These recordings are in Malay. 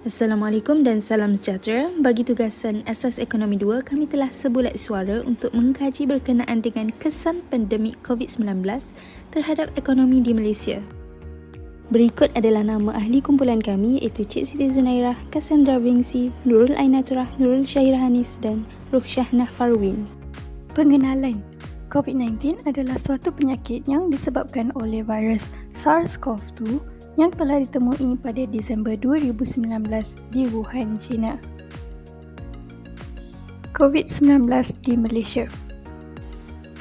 Assalamualaikum dan salam sejahtera. Bagi tugasan Asas Ekonomi 2, kami telah sebulat suara untuk mengkaji berkenaan dengan kesan pandemik COVID-19 terhadap ekonomi di Malaysia. Berikut adalah nama ahli kumpulan kami iaitu Cik Siti Zunairah, Cassandra Vingsi, Nurul Ainaturah, Nurul Syahirahanis dan Ruhsyahnah Farwin. Pengenalan. COVID-19 adalah suatu penyakit yang disebabkan oleh virus SARS-CoV-2 yang telah ditemui pada Disember 2019 di Wuhan, China. COVID-19 di Malaysia.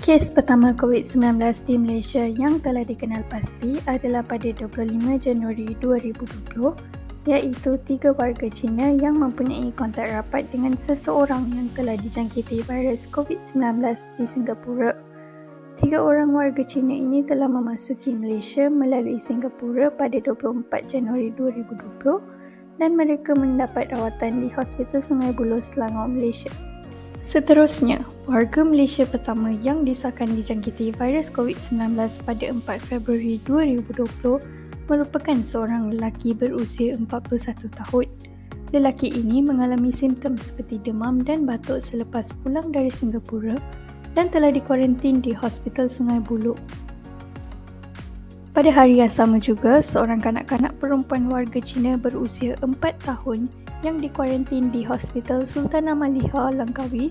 Kes pertama COVID-19 di Malaysia yang telah dikenal pasti adalah pada 25 Januari 2020, iaitu 3 warga Cina yang mempunyai kontak rapat dengan seseorang yang telah dijangkiti virus COVID-19 di Singapura. 3 orang warga Cina ini telah memasuki Malaysia melalui Singapura pada 24 Januari 2020 dan mereka mendapat rawatan di Hospital Sungai Buloh, Selangor, Malaysia. Seterusnya, warga Malaysia pertama yang disahkan dijangkiti virus COVID-19 pada 4 Februari 2020 merupakan seorang lelaki berusia 41 tahun. Lelaki ini mengalami simptom seperti demam dan batuk selepas pulang dari Singapura dan telah dikuarantin di Hospital Sungai Buloh. Pada hari yang sama juga, seorang kanak-kanak perempuan warga Cina berusia 4 tahun yang dikuarantin di Hospital Sultan Amalia, Langkawi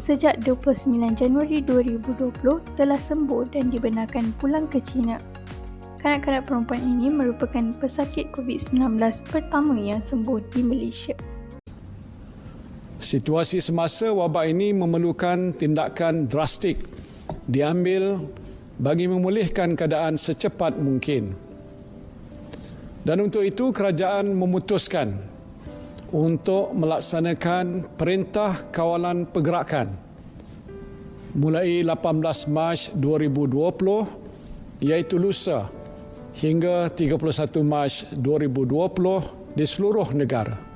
sejak 29 Januari 2020 telah sembuh dan dibenarkan pulang ke China. Kanak-kanak perempuan ini merupakan pesakit COVID-19 pertama yang sembuh di Malaysia. Situasi semasa wabak ini memerlukan tindakan drastik diambil bagi memulihkan keadaan secepat mungkin. Dan untuk itu kerajaan memutuskan untuk melaksanakan Perintah Kawalan Pergerakan mulai 18 Mac 2020 iaitu lusa hingga 31 Mac 2020 di seluruh negara.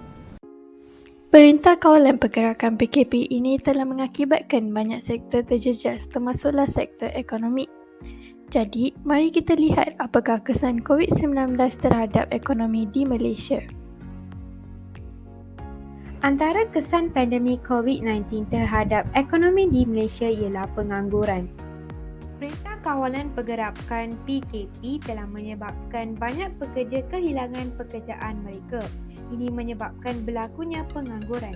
Perintah Kawalan Pergerakan PKP ini telah mengakibatkan banyak sektor terjejas termasuklah sektor ekonomi. Jadi, mari kita lihat apakah kesan COVID-19 terhadap ekonomi di Malaysia. Antara kesan pandemik COVID-19 terhadap ekonomi di Malaysia ialah pengangguran. Perintah Kawalan Pergerakan PKP telah menyebabkan banyak pekerja kehilangan pekerjaan mereka. Ini menyebabkan berlakunya pengangguran.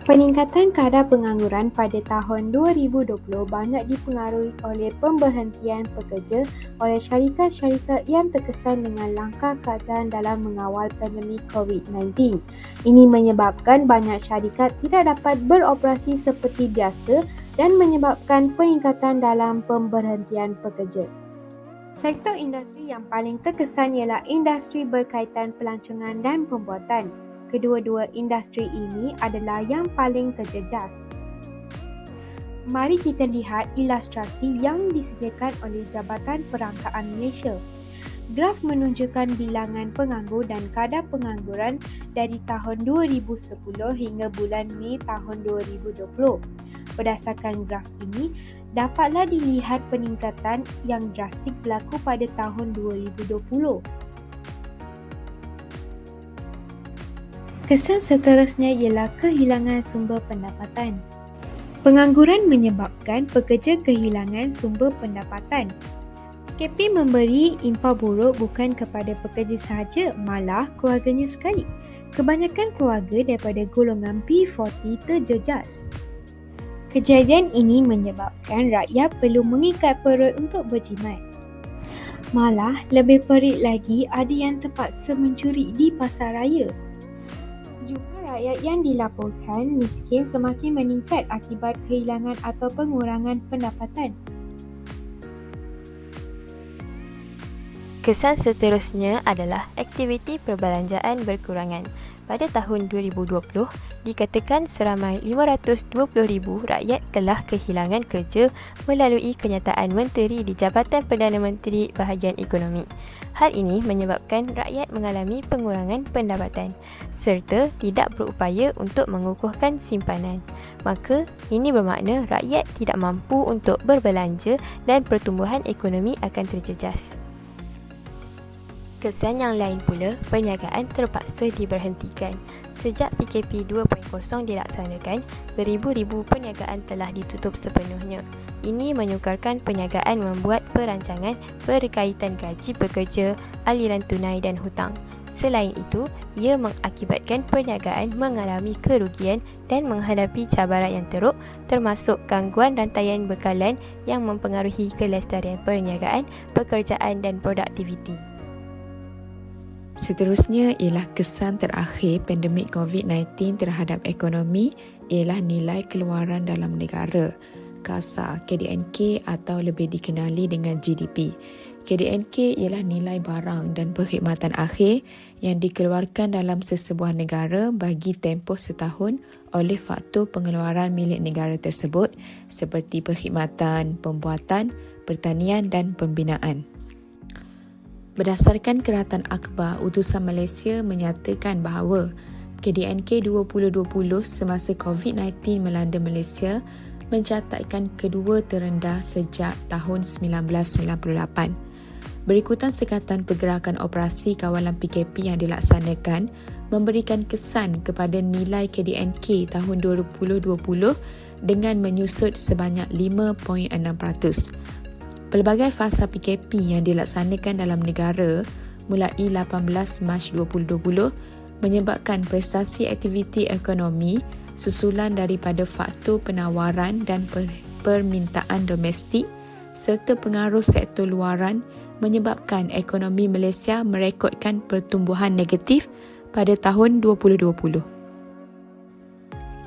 Peningkatan kadar pengangguran pada tahun 2020 banyak dipengaruhi oleh pemberhentian pekerja oleh syarikat-syarikat yang terkesan dengan langkah kerajaan dalam mengawal pandemik COVID-19. Ini menyebabkan banyak syarikat tidak dapat beroperasi seperti biasa dan menyebabkan peningkatan dalam pemberhentian pekerja. Sektor industri yang paling terkesan ialah industri berkaitan pelancongan dan pembuatan. Kedua-dua industri ini adalah yang paling terjejas. Mari kita lihat ilustrasi yang disediakan oleh Jabatan Perangkaan Malaysia. Graf menunjukkan bilangan penganggur dan kadar pengangguran dari tahun 2010 hingga bulan Mei tahun 2020. Berdasarkan graf ini, dapatlah dilihat peningkatan yang drastik berlaku pada tahun 2020. Kesan seterusnya ialah kehilangan sumber pendapatan. Pengangguran menyebabkan pekerja kehilangan sumber pendapatan. PKP memberi impak buruk bukan kepada pekerja sahaja, malah keluarganya sekali. Kebanyakan keluarga daripada golongan P40 terjejas. Kejadian ini menyebabkan rakyat perlu mengikat perut untuk berjimat. Malah, lebih perit lagi ada yang terpaksa mencuri di pasar raya. Jumlah rakyat yang dilaporkan miskin semakin meningkat akibat kehilangan atau pengurangan pendapatan. Kesan seterusnya adalah aktiviti perbelanjaan berkurangan. Pada tahun 2020, dikatakan seramai 520,000 rakyat telah kehilangan kerja melalui kenyataan Menteri di Jabatan Perdana Menteri Bahagian Ekonomi. Hal ini menyebabkan rakyat mengalami pengurangan pendapatan serta tidak berupaya untuk mengukuhkan simpanan. Maka, ini bermakna rakyat tidak mampu untuk berbelanja dan pertumbuhan ekonomi akan terjejas. Kesan yang lain pula, perniagaan terpaksa diberhentikan. Sejak PKP 2.0 dilaksanakan, beribu-ribu perniagaan telah ditutup sepenuhnya. Ini menyukarkan perniagaan membuat perancangan berkaitan gaji pekerja, aliran tunai dan hutang. Selain itu, ia mengakibatkan perniagaan mengalami kerugian dan menghadapi cabaran yang teruk, termasuk gangguan rantaian bekalan yang mempengaruhi kelestarian perniagaan, pekerjaan dan produktiviti. Seterusnya ialah kesan terakhir pandemik COVID-19 terhadap ekonomi ialah nilai keluaran dalam negara, KASA, KDNK atau lebih dikenali dengan GDP. KDNK ialah nilai barang dan perkhidmatan akhir yang dikeluarkan dalam sesebuah negara bagi tempoh setahun oleh faktor pengeluaran milik negara tersebut seperti perkhidmatan, pembuatan, pertanian dan pembinaan. Berdasarkan Keratan Akhbar, Utusan Malaysia menyatakan bahawa KDNK 2020 semasa COVID-19 melanda Malaysia mencatatkan kedua terendah sejak tahun 1998. Berikutan sekatan pergerakan operasi kawalan PKP yang dilaksanakan memberikan kesan kepada nilai KDNK tahun 2020 dengan menyusut sebanyak 5.6%. Pelbagai fasa PKP yang dilaksanakan dalam negara mulai 18 Mac 2020 menyebabkan prestasi aktiviti ekonomi susulan daripada faktor penawaran dan permintaan domestik serta pengaruh sektor luaran menyebabkan ekonomi Malaysia merekodkan pertumbuhan negatif pada tahun 2020.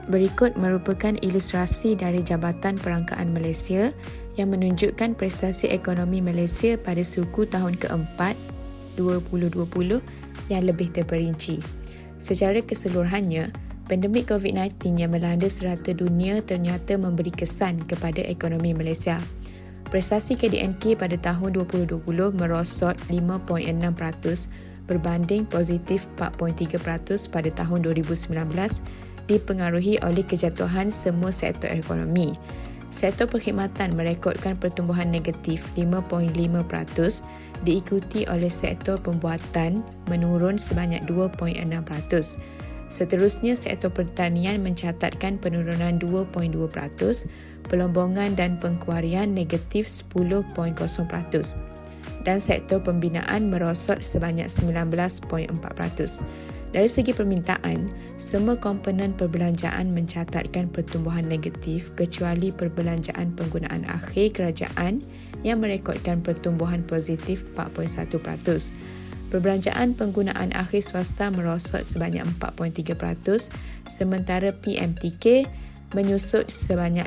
Berikut merupakan ilustrasi dari Jabatan Perangkaan Malaysia yang menunjukkan prestasi ekonomi Malaysia pada suku tahun keempat 2020 yang lebih terperinci. Secara keseluruhannya, pandemik COVID-19 yang melanda serata dunia ternyata memberi kesan kepada ekonomi Malaysia. Prestasi KDNK pada tahun 2020 merosot 5.6% berbanding positif 4.3% pada tahun 2019 dipengaruhi oleh kejatuhan semua sektor ekonomi. Sektor perkhidmatan merekodkan pertumbuhan negatif 5.5% diikuti oleh sektor pembuatan menurun sebanyak 2.6%. Seterusnya, sektor pertanian mencatatkan penurunan 2.2%, pelombongan dan pengkuarian negatif 10.0%, dan sektor pembinaan merosot sebanyak 19.4%. Dari segi permintaan, semua komponen perbelanjaan mencatatkan pertumbuhan negatif kecuali perbelanjaan penggunaan akhir kerajaan yang merekodkan pertumbuhan positif 4.1%. Perbelanjaan penggunaan akhir swasta merosot sebanyak 4.3%, sementara PMTK menyusut sebanyak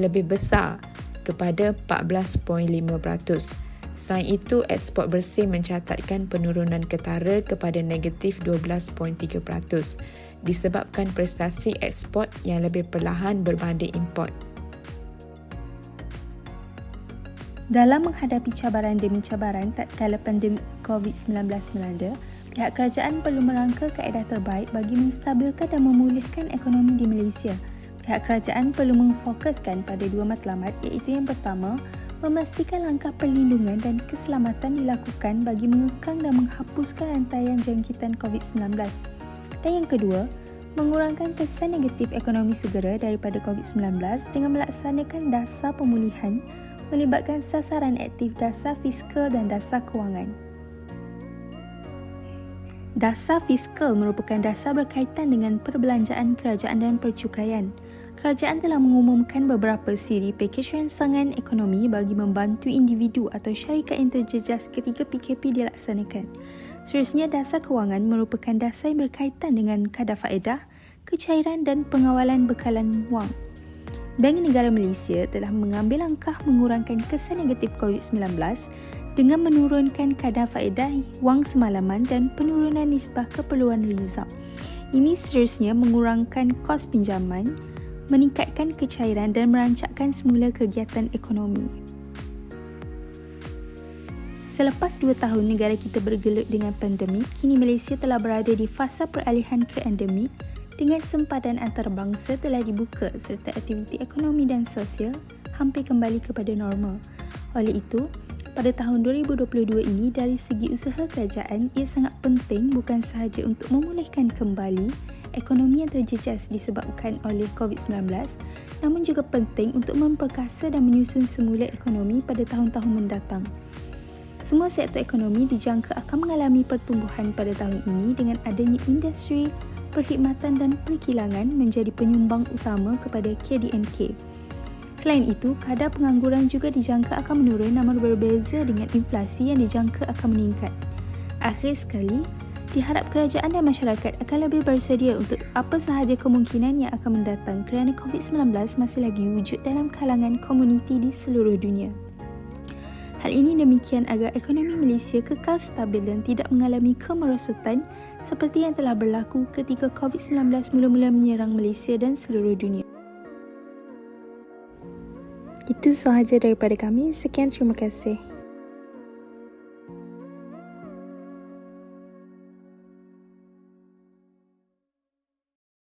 lebih besar kepada 14.5%. Selain itu, ekspor bersih mencatatkan penurunan ketara kepada negatif 12.3% disebabkan prestasi ekspor yang lebih perlahan berbanding import. Dalam menghadapi cabaran demi cabaran tatkala pandemik COVID-19 melanda, pihak kerajaan perlu merangka kaedah terbaik bagi menstabilkan dan memulihkan ekonomi di Malaysia. Pihak kerajaan perlu memfokuskan pada dua matlamat, iaitu yang pertama, memastikan langkah perlindungan dan keselamatan dilakukan bagi mengekang dan menghapuskan rantaian jangkitan COVID-19. Dan yang kedua, mengurangkan kesan negatif ekonomi segera daripada COVID-19 dengan melaksanakan dasar pemulihan melibatkan sasaran aktif dasar fiskal dan dasar kewangan. Dasar fiskal merupakan dasar berkaitan dengan perbelanjaan kerajaan dan percukaian. Kerajaan telah mengumumkan beberapa siri pakej rangsangan ekonomi bagi membantu individu atau syarikat yang terjejas ketika PKP dilaksanakan. Seterusnya, dasar kewangan merupakan dasar yang berkaitan dengan kadar faedah, kecairan dan pengawalan bekalan wang. Bank Negara Malaysia telah mengambil langkah mengurangkan kesan negatif COVID-19 dengan menurunkan kadar faedah wang semalaman dan penurunan nisbah keperluan rizab. Ini seterusnya mengurangkan kos pinjaman, meningkatkan kecairan dan merancakkan semula kegiatan ekonomi. Selepas 2 tahun negara kita bergelut dengan pandemik, kini Malaysia telah berada di fasa peralihan ke endemik dengan sempadan antarabangsa telah dibuka serta aktiviti ekonomi dan sosial hampir kembali kepada normal. Oleh itu, Pada tahun 2022 ini, dari segi usaha kerajaan, ia sangat penting bukan sahaja untuk memulihkan kembali ekonomi yang terjejas disebabkan oleh COVID-19, namun juga penting untuk memperkasa dan menyusun semula ekonomi pada tahun-tahun mendatang. Semua sektor ekonomi dijangka akan mengalami pertumbuhan pada tahun ini dengan adanya industri, perkhidmatan dan perkilangan menjadi penyumbang utama kepada KDNK. Selain itu, kadar pengangguran juga dijangka akan menurun namun berbeza dengan inflasi yang dijangka akan meningkat. Akhir sekali, diharap kerajaan dan masyarakat akan lebih bersedia untuk apa sahaja kemungkinan yang akan mendatang kerana COVID-19 masih lagi wujud dalam kalangan komuniti di seluruh dunia. Hal ini demikian agar ekonomi Malaysia kekal stabil dan tidak mengalami kemerosotan seperti yang telah berlaku ketika COVID-19 mula-mula menyerang Malaysia dan seluruh dunia. Itu sahaja daripada kami. Sekian, terima kasih.